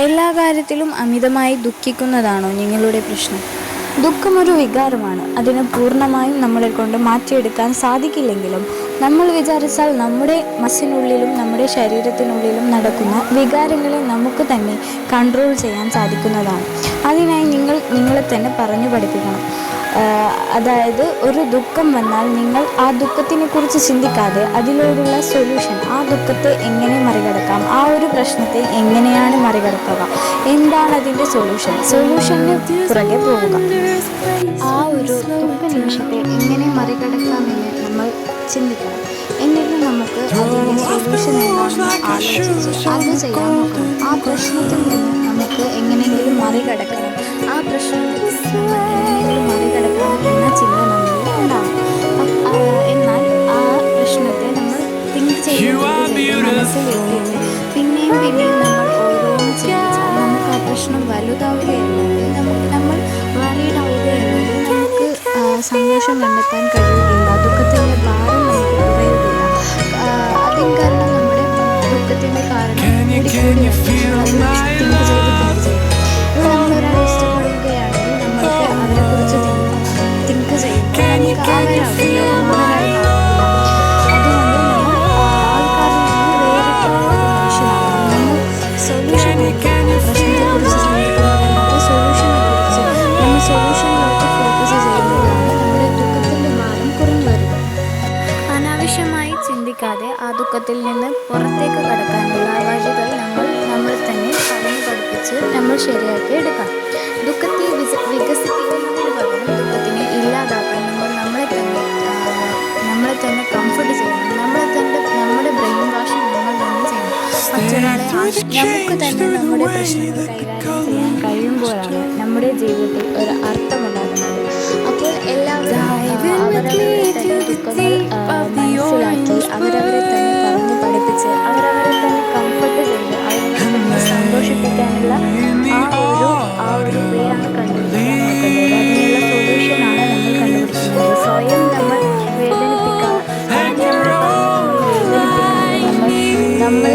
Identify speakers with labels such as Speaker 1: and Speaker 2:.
Speaker 1: എല്ലാ കാര്യത്തിലും അമിതമായി ദുഃഖിക്കുന്നതാണോ നിങ്ങളുടെ പ്രശ്നം? ദുഃഖമൊരു വികാരമാണ്. അതിനെ പൂർണ്ണമായും നമ്മളെ കൊണ്ട് മാറ്റിയെടുക്കാൻ സാധിക്കില്ലെങ്കിലും നമ്മൾ വിചാരിച്ചാൽ നമ്മുടെ മനസ്സിനുള്ളിലും നമ്മുടെ ശരീരത്തിനുള്ളിലും നടക്കുന്ന വികാരങ്ങളെ നമുക്ക് തന്നെ കൺട്രോൾ ചെയ്യാൻ സാധിക്കുന്നതാണ്. അതിനായി നിങ്ങളെ തന്നെ പറഞ്ഞു പഠിപ്പിക്കണം. അതായത് ഒരു ദുഃഖം വന്നാൽ നിങ്ങൾ ആ ദുഃഖത്തിനെക്കുറിച്ച് ചിന്തിക്കാതെ അതിലോടുള്ള സൊല്യൂഷൻ, ആ ദുഃഖത്തെ എങ്ങനെ മറികടക്കാം, ആ ഒരു പ്രശ്നത്തെ എങ്ങനെയാണ് മറികടക്കുക, എന്താണ് അതിൻ്റെ സൊല്യൂഷന് പുറകെ പോവുക. ആ ഒരു ദുഃഖ നിമിഷത്തെ എങ്ങനെ മറികടക്കാമെന്ന് നമ്മൾ ചിന്തിക്കണം. എന്നിട്ട് നമുക്ക് അതിൻ്റെ സൊല്യൂഷൻ എന്താണെന്ന് ആലോചിച്ച് അത് ചെയ്യാൻ നോക്കണം. ആ പ്രശ്നത്തിൽ നിന്ന് നമുക്ക് എങ്ങനെയെങ്കിലും മറികടക്കണം, ആ പ്രശ്നത്തിൽ നമ്മൾ എങ്ങനെയെങ്കിലും മറികടക്കണം എന്ന ചിന്ത നമ്മളിൽ ഉണ്ടാകും. എന്നാൽ ആ പ്രശ്നത്തെ നമ്മൾ തിങ്ക് ചെയ്ത് മനസ്സിൽ വെക്കിയിട്ട് പിന്നെയും നമ്മൾ ഓരോന്ന് ചിന്തിച്ചാൽ നമുക്ക് ആ പ്രശ്നം വലുതാവുകയല്ലെങ്കിൽ നമ്മൾ വറീഡ് ആവുകയല്ലെങ്കിൽ നമുക്ക് സന്തോഷം കണ്ടെത്താൻ കഴിയുകയില്ല. ദുഃഖത്തിൻ്റെ ഭാരം നമുക്ക് കുറയുകയില്ല. അതിന് കാരണം നമ്മുടെ ദുഃഖത്തിൻ്റെ കാരണം കൂടി തിങ്ക് ചെയ്ത് ഇപ്പോൾ നമ്മളൊരാളെ ഇഷ്ടപ്പെടുകയാണെങ്കിൽ നമ്മൾക്ക് അവരെക്കുറിച്ച് തിങ്ക് ചെയ്യുമ്പോൾ നമുക്ക് അവരാവില്ല, അതുകൊണ്ട് നമ്മൾ ആൾക്കാരിൽ നിന്ന് വേറിട്ട ഒരു മനുഷ്യനാകണം. നമ്മൾ സൊല്യൂഷനിലേക്ക് പ്രശ്നത്തെക്കുറിച്ച് ചിന്തിക്കുന്നതിനകത്ത് സൊല്യൂഷനിലേക്ക് ഫോക്കസ് ചെയ്യുമ്പോഴാണ് നമ്മുടെ ദുഃഖത്തിൻ്റെ ഭാരം കുറഞ്ഞു വരുന്നത്. അനാവശ്യമായി ചിന്തിക്കാതെ ആ ദുഃഖത്തിൽ നിന്ന് പുറത്തേക്ക് കടക്കാനുള്ള വഴികൾ നമ്മൾ തന്നെ പറഞ്ഞു പഠിപ്പിച്ച് നമ്മൾ ശരിയാക്കി എടുക്കണം. ദുഃഖത്തെ വികസിപ്പിക്കുന്നതിന് പകരം ദുഃഖത്തിനെ ഇല്ലാതാക്കാൻ നമ്മളെ തന്നെ കംഫർട്ട് ചെയ്യണം. നമ്മുടെ ബ്രെയിൻ വാഷിംഗ് നമ്മൾ തന്നെ ചെയ്യണം. മറ്റൊരാളെ നമുക്ക് തന്നെ നമ്മുടെ പ്രശ്നങ്ങൾ കൈകാര്യം ചെയ്യാൻ കഴിയുമ്പോഴാണ് നമ്മുടെ ജീവിതത്തിൽ ഒരു അർത്ഥമുണ്ടാകുന്നത്. അപ്പോൾ എല്ലാവരും അവരവരെ തന്നെ ദുഃഖങ്ങൾ മനസ്സിലാക്കി അവരവരെ തന്നെ പറഞ്ഞ് പഠിപ്പിച്ച് അവരവരെ തന്നെ കംഫർട്ട് ചെയ്ത് അവരെ സന്തോഷിപ്പിക്കാനുള്ള ആ ഒരു വേ ആണ് കണ്ടുപിടിക്കാൻ നോക്കേണ്ടത്. അതിനുള്ള സൊല്യൂഷനാണ് നമ്മൾ കണ്ടുപിടിക്കുന്നത്. സ്വയം നമ്മൾ വേദനിപ്പിക്കാതെ നമ്മൾ